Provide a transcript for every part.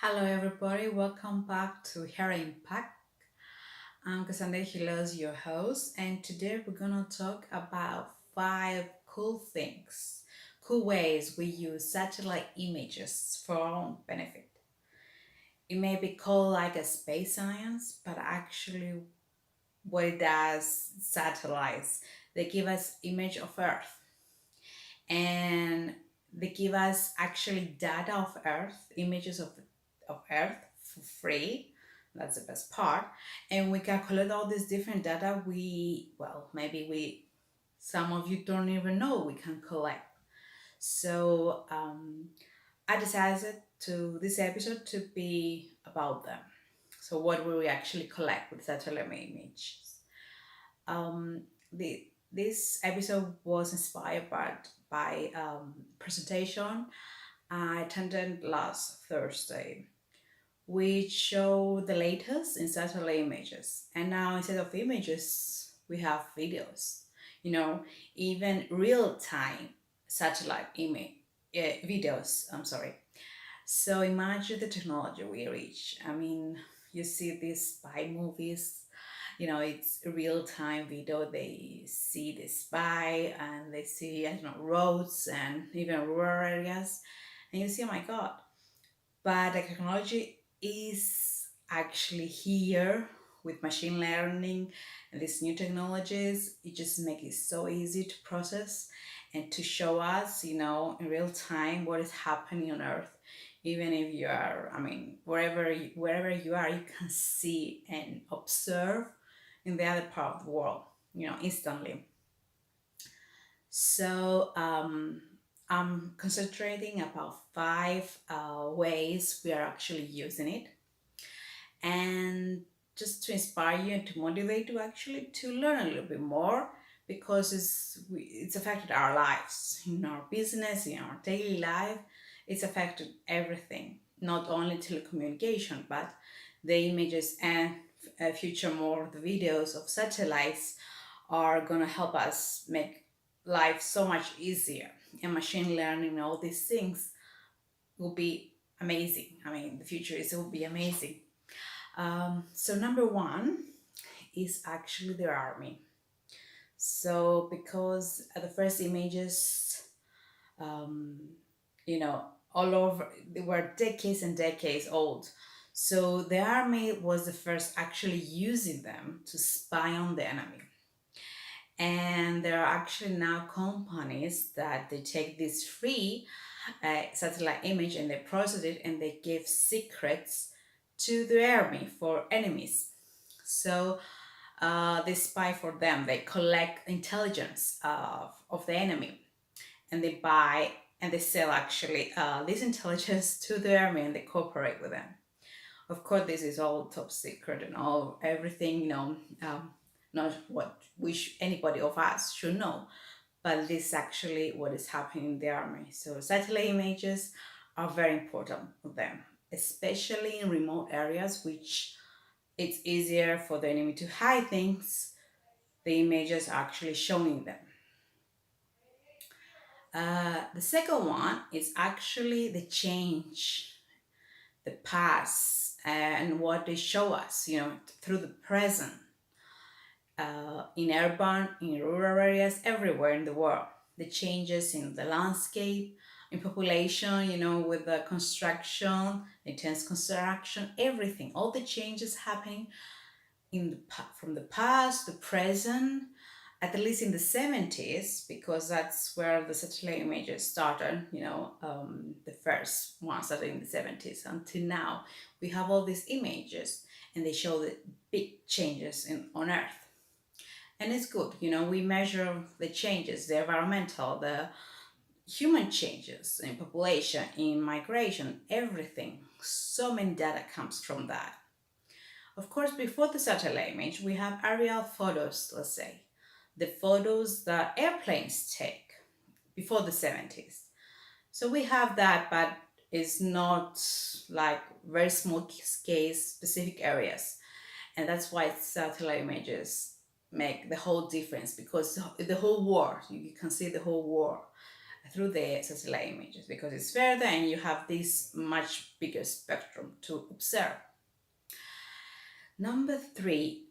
Hello, everybody. Welcome back to Hair Impact. I'm Cassandra Hilos, your host, and today we're gonna talk about five cool things, cool ways we use satellite images for our own benefit. It may be called like a space science, but actually, what it does, satellites, they give us image of Earth, and they give us actually data of Earth, images of Earth for free. That's the best part. And we can collect all this different data maybe some of you don't even know we can collect. So I decided to this episode to be about them. So what will we actually collect with satellite images? Um, this episode was inspired by presentation I attended last Thursday, which show the latest in satellite images. And now instead of images, we have videos. You know, even real time satellite image videos. I'm sorry. So imagine the technology we reach. I mean, you see these spy movies. You know, it's a real time video. They see the spy and they see roads and even rural areas, and you see, oh my God, but the technology is actually here with machine learning and these new technologies. It just makes it so easy to process and to show us, in real time what is happening on Earth. Even if you are, I mean, wherever you are, you can see and observe in the other part of the world, instantly. So I'm concentrating about five ways we are actually using it, and just to inspire you and to motivate you actually to learn a little bit more, because it's affected our lives, in our business, in our daily life. It's affected everything, not only telecommunication, but the images and future more the videos of satellites are gonna help us make life so much easier. And machine learning and all these things will be amazing. I mean, the future is will be amazing. So number one is actually the army. So because the first images, um, all over, they were decades and decades old. So the army was the first actually using them to spy on the enemy. And there are actually now companies that they take this free satellite image and they process it and they give secrets to the army for enemies. So they spy for them. They collect intelligence of the enemy, and they buy and they sell actually this intelligence to the army, and they cooperate with them. Of course, this is all top secret and all everything, not what anybody of us should know, but this is actually what is happening in the army. So satellite images are very important for them, especially in remote areas, which it's easier for the enemy to hide things. The images are actually showing them. The second one is actually the change, the past, and what they show us, through the present, in urban, in rural areas, everywhere in the world. The changes in the landscape, in population, with the construction, intense construction, everything, all the changes happening from the past, the present, at least in the 70s, because that's where the satellite images started, the first ones started in the 70s until now. We have all these images and they show the big changes on Earth. And it's good, we measure the changes, the environmental, the human changes in population, in migration, everything. So many data comes from that. Of course, before the satellite image, we have aerial photos, let's say. The photos that airplanes take before the 70s. So we have that, but it's not like very small scale specific areas. And that's why satellite images make the whole difference, because the whole world, you can see the whole world through the satellite images because it's further and you have this much bigger spectrum to observe. Number three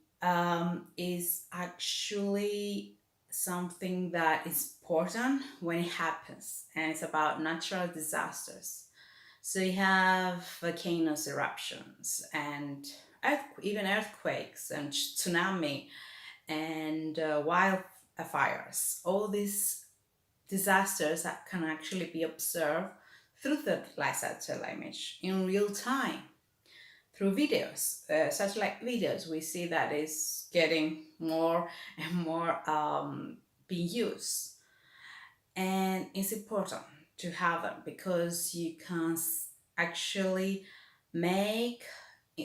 is actually something that is important when it happens, and it's about natural disasters. So you have volcanoes eruptions and even earthquakes and tsunami and wildfires. All these disasters that can actually be observed through the light satellite image in real time through videos, satellite videos. We see that is getting more and more being used, and it's important to have them because you can actually make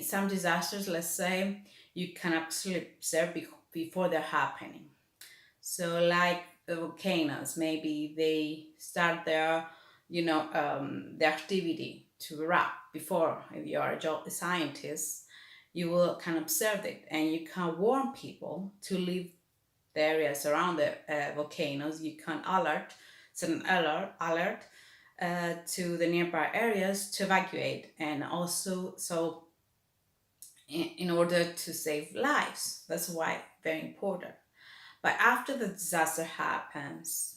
some disasters. Let's say you can actually observe before they're happening. So, like the volcanoes, maybe they start their activity to erupt before. If you are a scientist, you will can observe it and you can warn people to leave the areas around the volcanoes. You can send an alert to the nearby areas to evacuate, and also so in order to save lives. That's why very important. But after the disaster happens,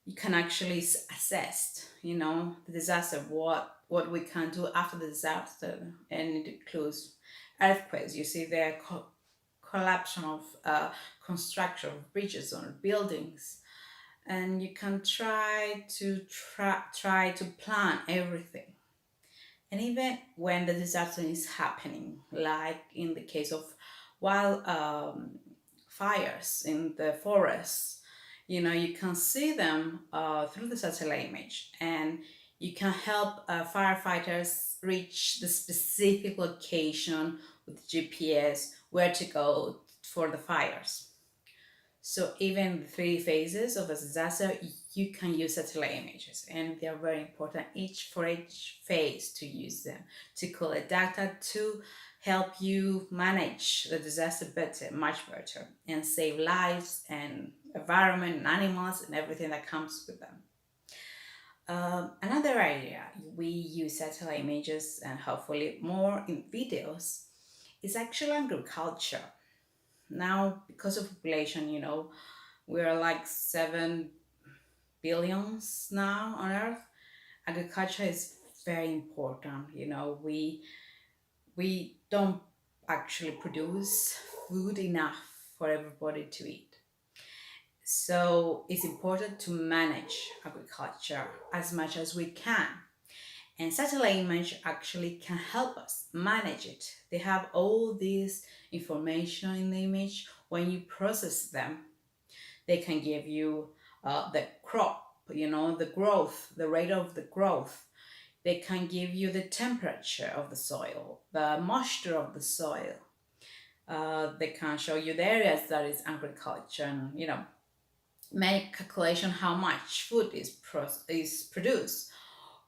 you can actually assess, the disaster, what we can do after the disaster, and it includes earthquakes. You see the collapse of construction of bridges or buildings, and you can try to plan everything. And even when the disaster is happening, like in the case of wild fires in the forests, you can see them through the satellite image, and you can help firefighters reach the specific location with GPS where to go for the fires. So even the three phases of a disaster, you can use satellite images, and they are very important for each phase to use them to collect data to help you manage the disaster better, much better, and save lives and environment and animals and everything that comes with them. Another area we use satellite images and hopefully more in videos is actually agriculture. Now, because of population, we're like 7 billions now on Earth. Agriculture is very important. We don't actually produce food enough for everybody to eat. So it's important to manage agriculture as much as we can. And satellite image actually can help us manage it. They have all this information in the image. When you process them, they can give you the crop, the growth, the rate of the growth. They can give you the temperature of the soil, the moisture of the soil. They can show you the areas that is agriculture, and make calculation how much food is produced,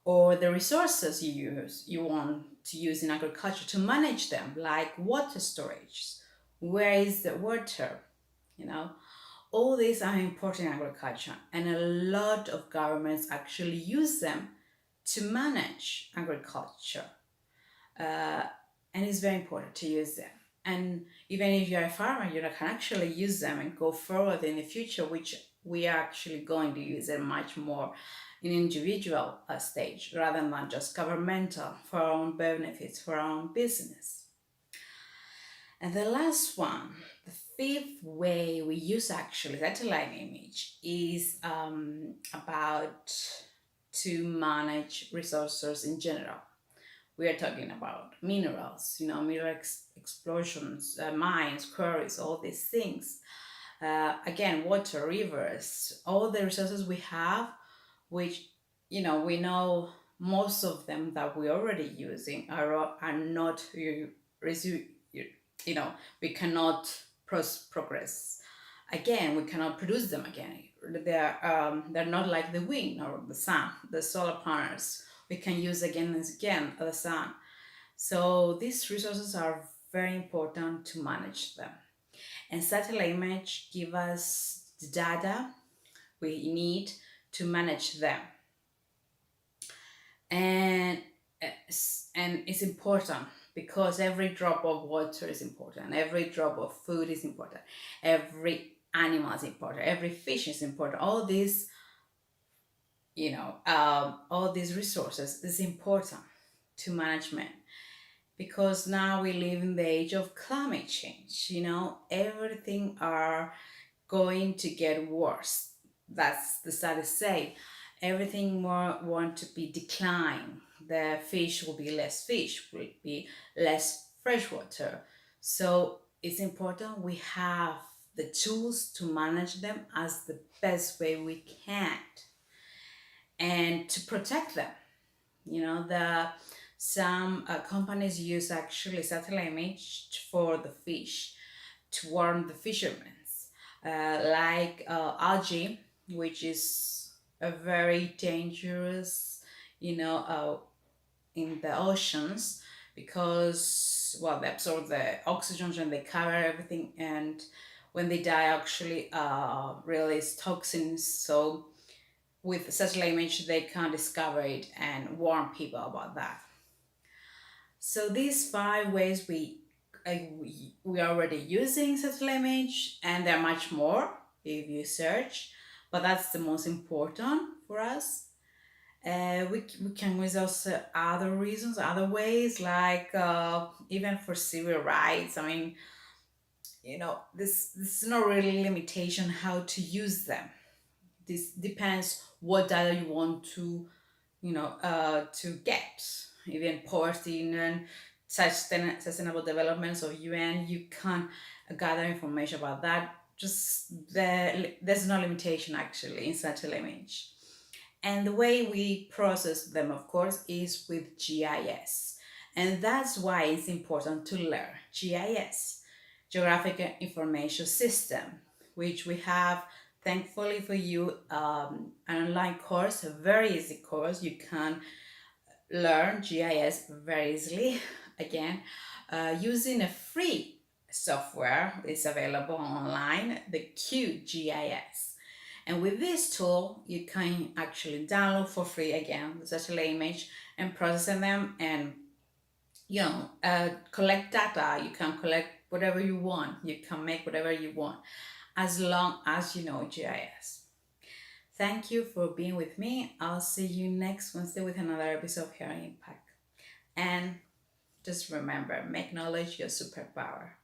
or the resources you want to use in agriculture to manage them, like water storage. Where is the water? All these are important in agriculture, and a lot of governments actually use them to manage agriculture. And it's very important to use them. And even if you're a farmer, you can actually use them and go forward in the future, which we are actually going to use it much more in individual stage rather than just governmental for our own benefits, for our own business. And the last one, the fifth way we use actually satellite image is about to manage resources in general. We are talking about minerals, mineral explosions, mines, quarries, all these things. Again, water, rivers, all the resources we have, which we know most of them that we're already using are not we cannot progress again. We cannot produce them again. They're not like the wind or the sun, the solar panels. We can use again and again the sun. So these resources are very important to manage them. And satellite image give us the data we need to manage them. And it's important because every drop of water is important, every drop of food is important, every animal is important, every fish is important. All these, all these resources is important to management, because now we live in the age of climate change. Everything are going to get worse. That's the sad to say. Everything more want to be decline. The fish will be less fish, will be less fresh water. So it's important we have the tools to manage them as the best way we can and to protect them. The some companies use actually satellite image for the fish to warn the fishermen, like algae, which is a very dangerous, in the oceans, because well, they absorb the oxygen and they cover everything, and when they die, actually release toxins. So with satellite image, they can discover it and warn people about that. So these 5 ways we are already using satellite image, and there are much more if you search, but that's the most important for us. We can use also other reasons, other ways, like even for civil rights. I mean, this is not really limitation how to use them. This depends what data you want to get. Even poverty and sustainable developments of UN, you can gather information about that. There's no limitation actually in such a image. And the way we process them, of course, is with GIS. And that's why it's important to learn GIS, Geographic Information System, which we have, thankfully for you, an online course, a very easy course. You can learn GIS very easily, again, using a free software. It's available online, the QGIS. And with this tool, you can actually download for free, again, the satellite image and process them, and collect data. You can collect whatever you want. You can make whatever you want, as long as you know GIS. Thank you for being with me. I'll see you next Wednesday with another episode of Hearing Impact. And just remember, make knowledge your superpower.